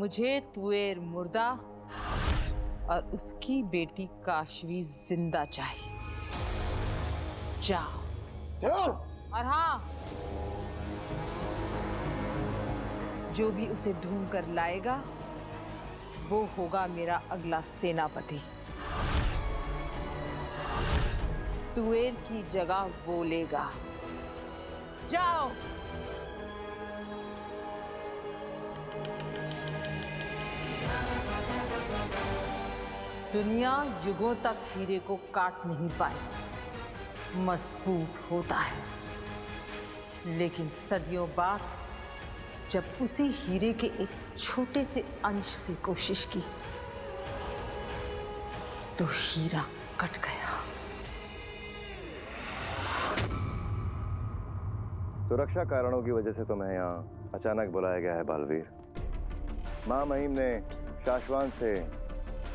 मुझे तुएर मुर्दा और उसकी बेटी काशवी जिंदा चाहिए। जाओ। और हाँ, जो भी उसे ढूंढ कर लाएगा वो होगा मेरा अगला सेनापति। तुएर की जगह वो लेगा। जाओ। दुनिया युगों तक हीरे को काट नहीं पाई, मजबूत होता है। लेकिन सदियों बाद जब उसी हीरे के एक छोटे से अंश से कोशिश की तो हीरा कट गया। सुरक्षा कारणों की वजह से तुम्हें यहाँ अचानक बुलाया गया है बालवीर। महामहिम ने शाश्वान से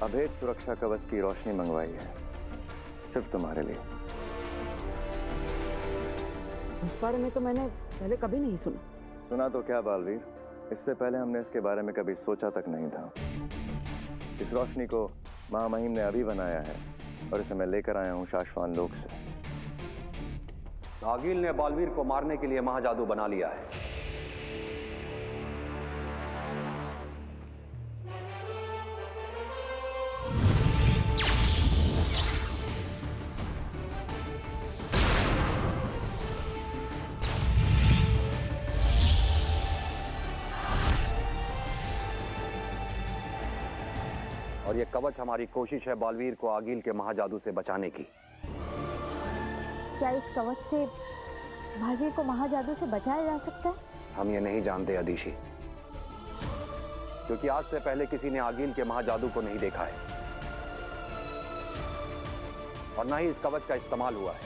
अभेद सुरक्षा कवच की रोशनी मंगवाई है, सिर्फ तुम्हारे लिए। इस बारे में तो मैंने पहले कभी नहीं सुना। सुना तो क्या बालवीर, इससे पहले हमने इसके बारे में कभी सोचा तक नहीं था। इस रोशनी को महामहिम ने अभी बनाया है और इसे मैं लेकर आया हूँ शाश्वान लोक से। आगिल ने बालवीर को मारने के लिए महाजादू बना लिया है। और ये कवच हमारी कोशिश है बालवीर को आगिल के महाजादू से बचाने की। क्या इस कवच से बालवीर को महाजादू से बचाया जा सकता है? हम ये नहीं जानते अदिशि, क्योंकि आज से पहले किसी ने आगिल के महाजादू को नहीं देखा है और ना ही इस कवच का इस्तेमाल हुआ है।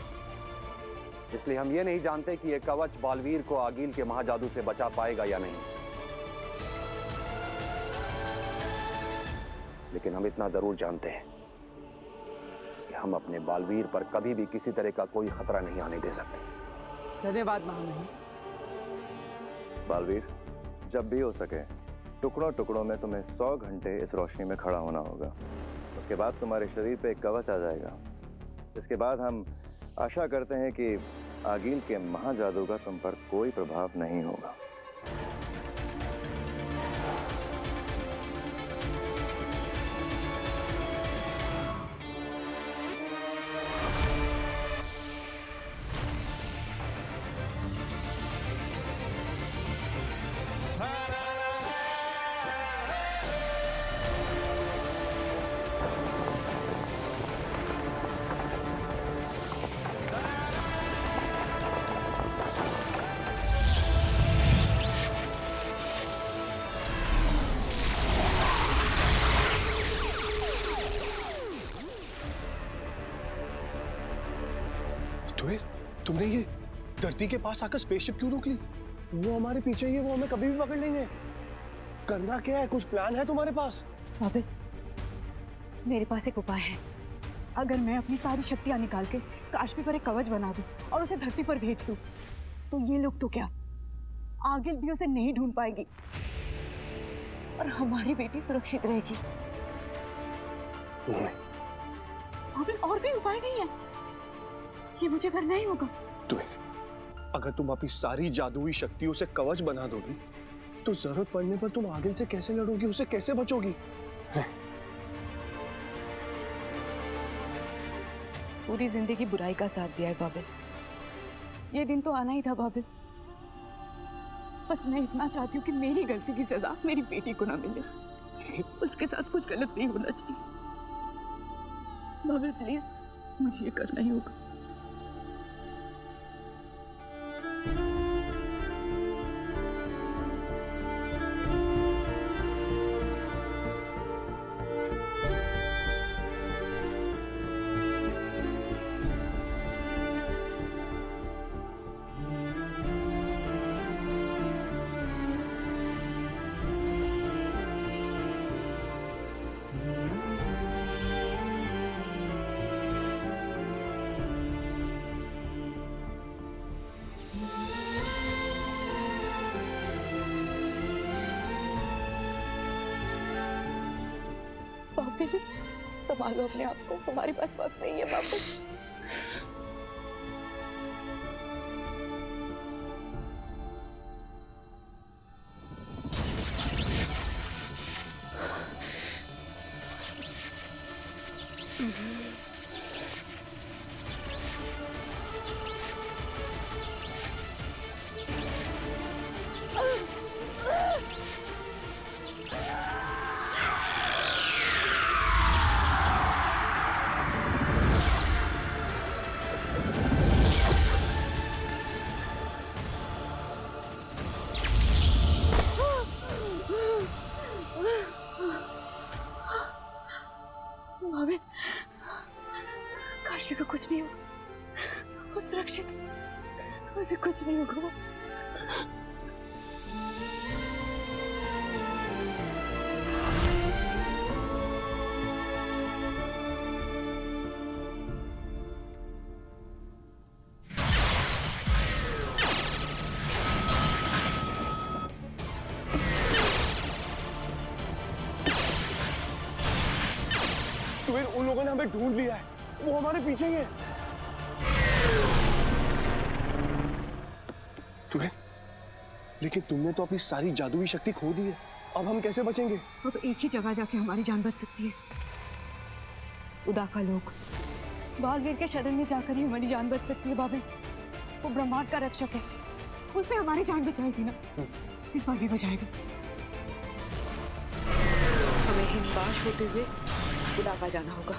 इसलिए हम ये नहीं जानते कि यह कवच बालवीर को आगिल के महाजादू से बचा पाएगा या नहीं। लेकिन हम इतना जरूर जानते हैं कि हम अपने बालवीर पर कभी भी किसी तरह का कोई खतरा नहीं आने दे सकते। धन्यवाद महामहिम। बालवीर, जब भी हो सके टुकड़ों टुकड़ों में तुम्हें 100 घंटे इस रोशनी में खड़ा होना होगा। उसके बाद तुम्हारे शरीर पे एक कवच आ जाएगा। इसके बाद हम आशा करते हैं कि आगिल के महाजादू का तुम पर कोई प्रभाव नहीं होगा। तुमने ये धरती के पास आकर स्पेसशिप क्यों रोक ली? वो हमारे पीछे ही है, वो हमें कभी भी पकड़ लेंगे। करना क्या है? कुछ प्लान है तुम्हारे पास? बाबिल, मेरे पास एक उपाय है। अगर मैं अपनी सारी शक्तियां निकाल के काशवी पर एक कवच बना दूं और उसे धरती पर भेज दूं, तो ये लोग तो क्या, आगिल भी उसे नहीं ढूंढ पाएगी और हमारी बेटी सुरक्षित रहेगी। बाबिल, और कोई उपाय नहीं है, ये मुझे करना ही होगा। अगर तुम अपनी सारी जादुई शक्तियों से कवच बना दोगी तो जरूरत पड़ने पर तुम आगिल से कैसे लड़ोगी, उसे कैसे बचोगी? पूरी जिंदगी बुराई का साथ दिया है बाबिल, ये दिन तो आना ही था बाबिल। बस मैं इतना चाहती हूँ कि मेरी गलती की सजा मेरी बेटी को ना मिले। उसके साथ कुछ गलत नहीं होना चाहिए। बाबिल प्लीज, मुझे ये करना ही होगा। बाबे, संभालो अपने आप को, हमारे पास वक्त नहीं है बाबे। भाभी, काशवी को कुछ नहीं होगा, वो सुरक्षित है, उसे कुछ नहीं होगा। उन लोगों ने हमें ढूंढ लिया है, वो हमारे पीछे ही है। तुम्हें, लेकिन तुमने तो अपनी सारी जादुई शक्ति खो दी है, अब हम कैसे बचेंगे? अब एक ही जगह जाके हमारी जान बच सकती है, उदा का लोग। बालवीर के शरण में जाकर ही हमारी जान बच सकती है बाबे। वो ब्रह्मांड का रक्षक है, उसने हमारी जान बचाई थी ना, इस बार भी बचाएगा। हमें हिमवाश होते हुए उदा का जाना होगा।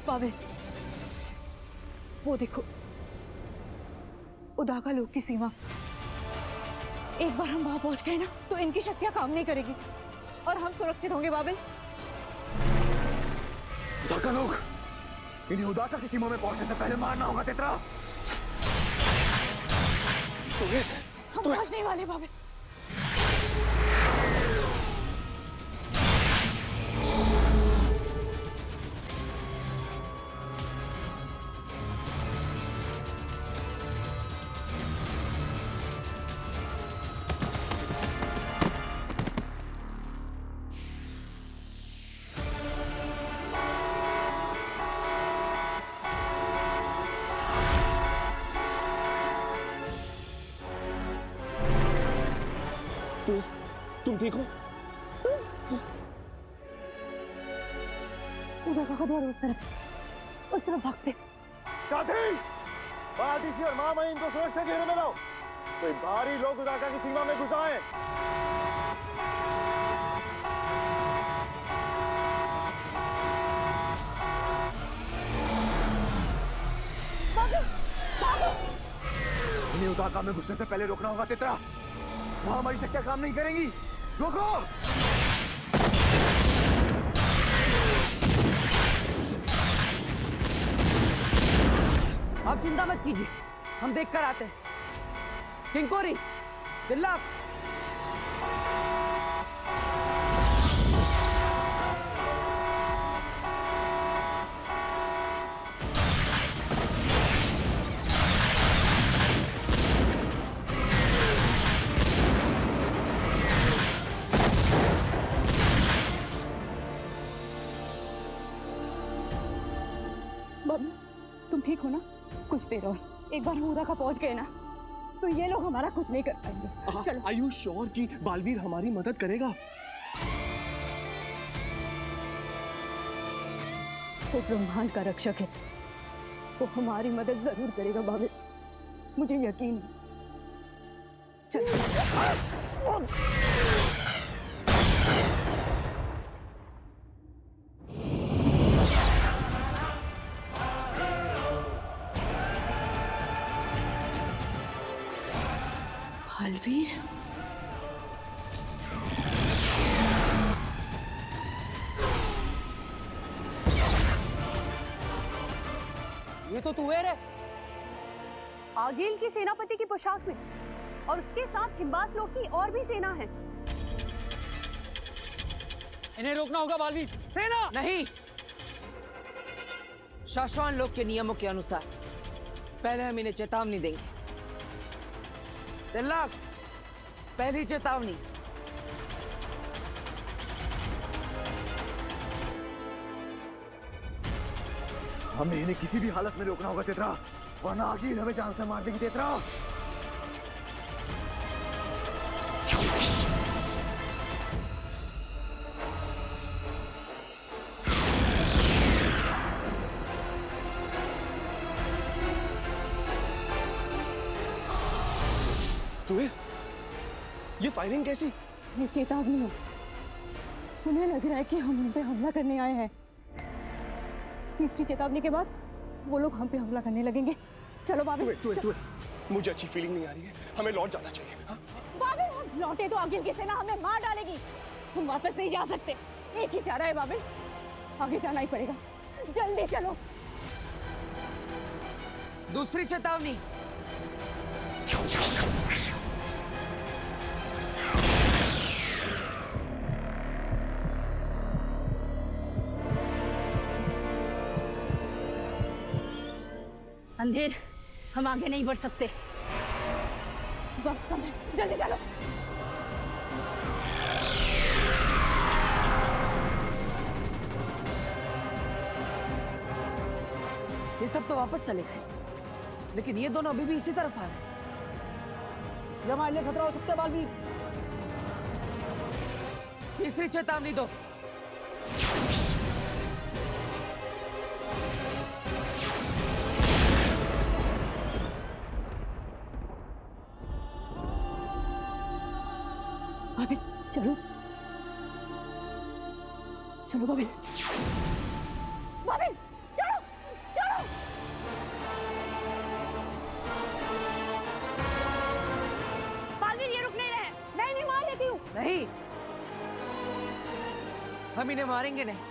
बाबे, वो देखो, उदा का लोक की सीमा। एक बार हम वहां पहुंच गए ना, तो इनकी शक्तियां काम नहीं करेगी और हम सुरक्षित होंगे बाबे। उदाका लोग, इन्हें उदाका की सीमा में पहुंचने से पहले मारना होगा तेत्रा। हम पहुंच नहीं वाले बाबे। तुम ठीक हो? उदाका का द्वार उस तरफ भागते। साथी, बादिशी और मामा इनको सुरक्षित घेरे में लो। कोई भारी लोग उदाका की सीमा में घुस आए। इन्हें उदाका में घुसने से पहले रोकना होगा तेत्रा। वहां हमारी शक्तियां काम नहीं करेंगी। रोको! आप चिंता मत कीजिए, हम देख कर आते हैं। किंकोरी, बिल्ला, तुम ठीक हो ना? कुछ देर और, एक बार हम उदाका पहुंच गए ना, तो ये लोग हमारा कुछ नहीं कर पाएंगे। चलो। Are you sure कि बालवीर हमारी मदद करेगा? वो ब्रह्मांड का रक्षक है, वो हमारी मदद जरूर करेगा बाबे, मुझे यकीन है। चलो। बालवीर, ये तो तू है रे। आगेल की सेनापति की पोशाक में, और उसके साथ हिम्बास लोग की और भी सेना है। इन्हें रोकना होगा बालवीर। सेना नहीं, शाश्वान लोग के नियमों के अनुसार पहले हम इन्हें चेतावनी देंगे। तिलक, पहली चेतावनी। हमें इन्हें किसी भी हालत में रोकना होगा तेतरा, वरना आखिर हमें जान से मार देगी तेतरा। तुम्हें ये फायरिंग कैसी? ये चेतावनी है। उन्हें लग रहा है कि हम उन पे हमला करने आए हैं। तीसरी चेतावनी के बाद वो लोग हम पे हमला करने लगेंगे। चलो बाबिल। मुझे अच्छी फीलिंग नहीं आ रही है, हमें लौट जाना चाहिए। हाँ? बाबिल, हम लौटे तो आगे की सेना हमें मार डालेगी। हम वापस नहीं जा सकते। एक ही चारा है बाबिल, आगे जाना ही पड़ेगा। जल्दी चलो। दूसरी चेतावनी। अंधेर, हम आगे नहीं बढ़ सकते। वक्त कम है, जल्दी चलो। ये सब तो वापस चले गए, लेकिन ये दोनों अभी भी इसी तरफ आ रहे हैं। ये हमारे लिए खतरा हो सकता है बालवीर। तीसरी चेतावनी दो। बाबिल, चलो चलो बाबिल। बाबिल, चलो चलो। बाबिल, ये रुक नहीं रहे। मैं इन्हें मार लेती हूँ। नहीं, हम इन्हें मारेंगे नहीं,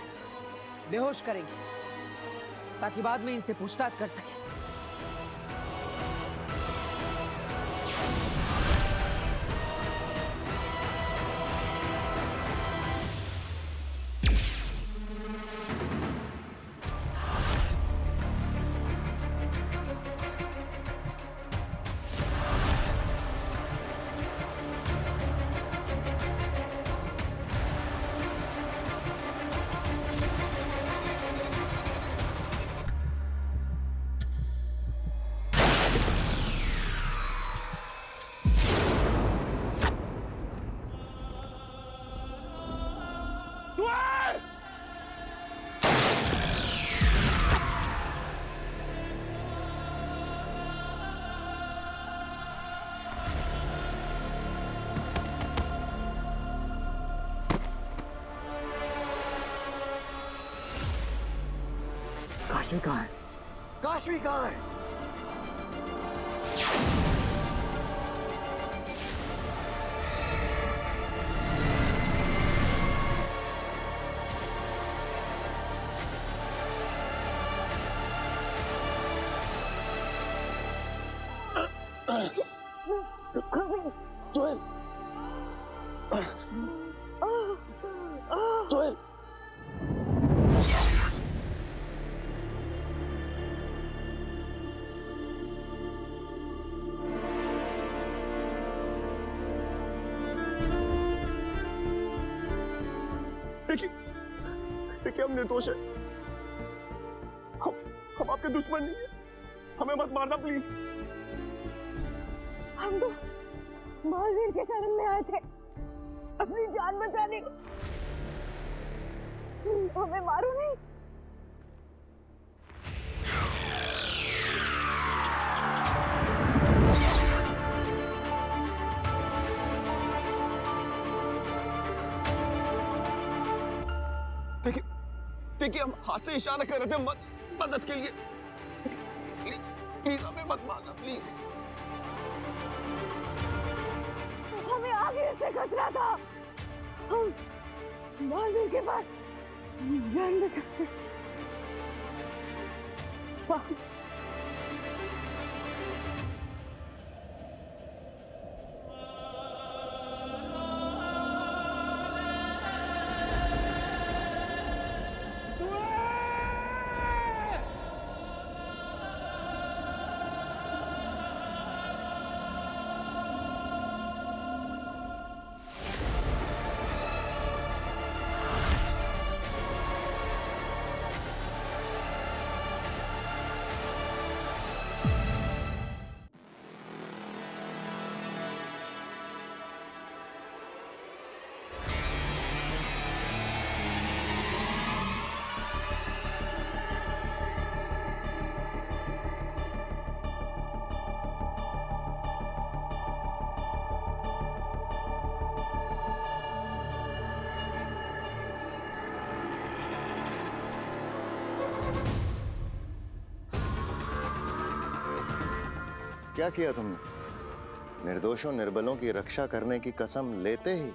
बेहोश करेंगे ताकि बाद में इनसे पूछताछ कर सके। काशवी कहाँ है? काशवी कहाँ है? देखिए हम निर्दोष हैं। हम आपके दुश्मन नहीं है, हमें मत मारना प्लीज। हम तो महावीर के शरण में आए थे अपनी जान बचाने। हमें मारो नहीं। देखिए हम हाथ से इशारा कर रहे थे मदद के लिए। प्लीज प्लीज हमें मत मारना प्लीज। हमें आगे से खतरा था। हम महावीर के पास जान बचाते। क्या किया तुमने? निर्दोषों निर्बलों की रक्षा करने की कसम लेते ही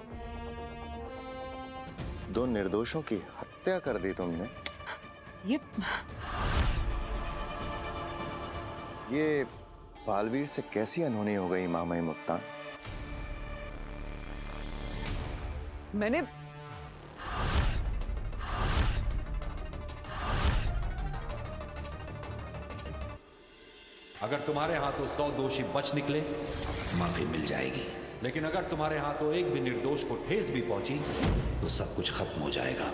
दो निर्दोषों की हत्या कर दी तुमने। ये बालवीर से कैसी अनहोनी हो गई मामई मुक्तान? मैंने अगर तुम्हारे हाथों 100 दोषी बच निकले, माफी मिल जाएगी। लेकिन अगर तुम्हारे हाथों एक भी निर्दोष को ठेस भी पहुंची, तो सब कुछ खत्म हो जाएगा।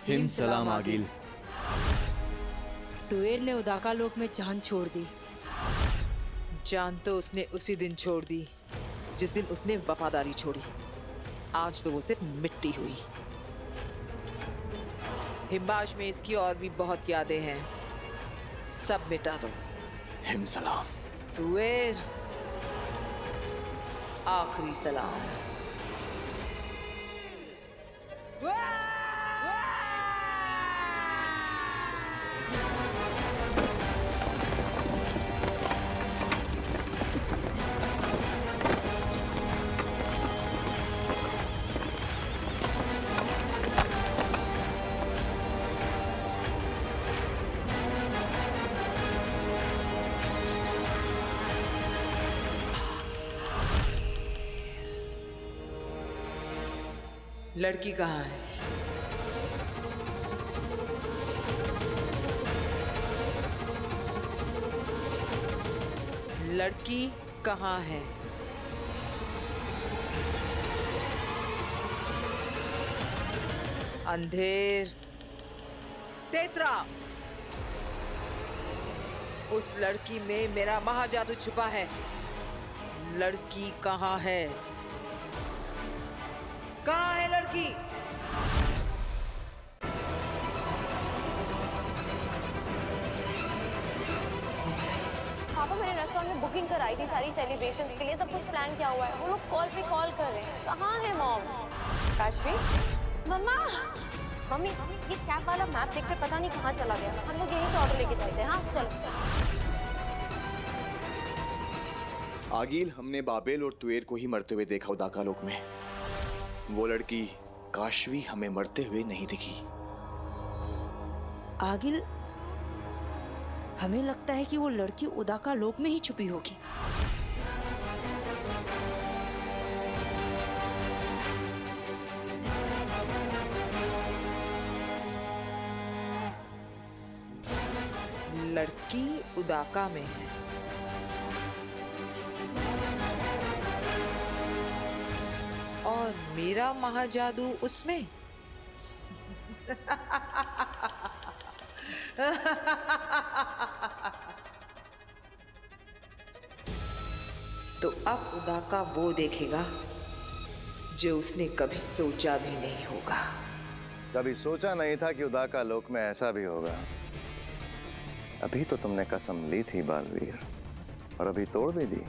हिम सलाम आगिल। तुएर ने उदाका लोक में जान छोड़ दी। जान तो उसने उसी दिन छोड़ दी जिस दिन उसने वफादारी छोड़ी। आज तो वो सिर्फ मिट्टी हुई। हिम्बाश में इसकी और भी बहुत यादें हैं, सब मिटा दो। हिम सलाम। तुएर, आखिरी सलाम। लड़की कहाँ है? लड़की कहाँ है? अंधेर, तेत्रा, उस लड़की में मेरा महाजादू छुपा है। लड़की कहाँ है? कहाँ है लड़की? पापा मैंने रेस्टोरेंट में बुकिंग कराई थी सारी सेलिब्रेशन के लिए, सब कुछ प्लान किया हुआ है। वो लोग कॉल पे कॉल कर रहे हैं। कहाँ है मॉम? काशवी, मम्मा, मम्मी ये कैब वाला मैप देख के पता नहीं कहाँ चला गया। हम लोग यहीं से ऑर्डर लेके जाते हैं। हाँ चलो। आगिल, हमने बाबेल और तुएर को ही मरते हुए देखा उदाका लोक में। वो लड़की काशवी हमें मरते हुए नहीं दिखी। आगिल, हमें लगता है कि वो लड़की उदाका लोक में ही छुपी होगी। लड़की उदाका में है। और मेरा महाजादू उसमें। तो अब उदाका वो देखेगा जो उसने कभी सोचा भी नहीं होगा। कभी सोचा नहीं था कि उदाका लोक में ऐसा भी होगा। अभी तो तुमने कसम ली थी बालवीर, और अभी तोड़ भी दी।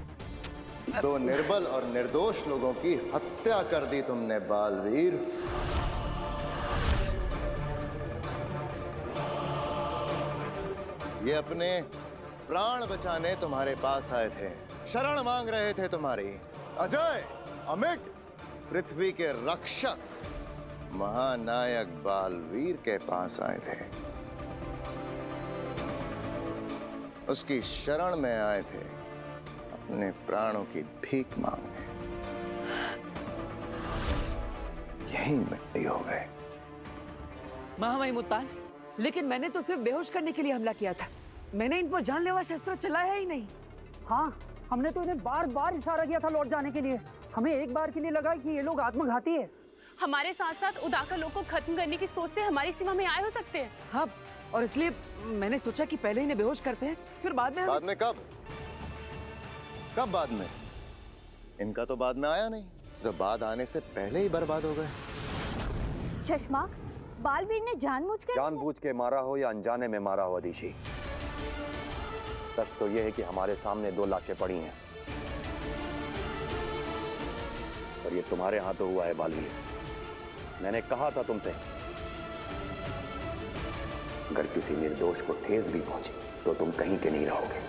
दो निर्बल और निर्दोष लोगों की हत्या कर दी तुमने बालवीर। ये अपने प्राण बचाने तुम्हारे पास आए थे, शरण मांग रहे थे तुम्हारी। अजय, अमिट, पृथ्वी के रक्षक महानायक बालवीर के पास आए थे। उसकी शरण में आए थे, अपने प्राणों की भीख मांगने। यही मिट्टी हो गए। महामहिम मुत्तान, लेकिन मैंने तो सिर्फ बेहोश करने के लिए हमला किया था। मैंने इन पर जानलेवा शस्त्र चलाया ही नहीं। हाँ, हमने तो इन्हें बार बार इशारा किया था लौट जाने के लिए। हमें एक बार के लिए लगा कि ये लोग आत्मघाती है। हमारे साथ साथ उदाका लोक को खत्म करने की सोच से हमारी सीमा में आए हो सकते हैं। हाँ, और इसलिए मैंने सोचा कि पहले इन्हें बेहोश करते हैं, फिर बाद में बाद में कब? कब बाद में? इनका तो बाद में आया नहीं, जो बाद आने से पहले ही बर्बाद हो गए। शशमाक, बालवीर ने जानबूझ के मारा हो या अनजाने में मारा हो अदिति, सच तो यह है कि हमारे सामने 2 लाशें पड़ी हैं और ये तुम्हारे हाथों हुआ है बालवीर। मैंने कहा था तुमसे, अगर किसी निर्दोष को ठेस भी पहुंची तो तुम कहीं के नहीं रहोगे।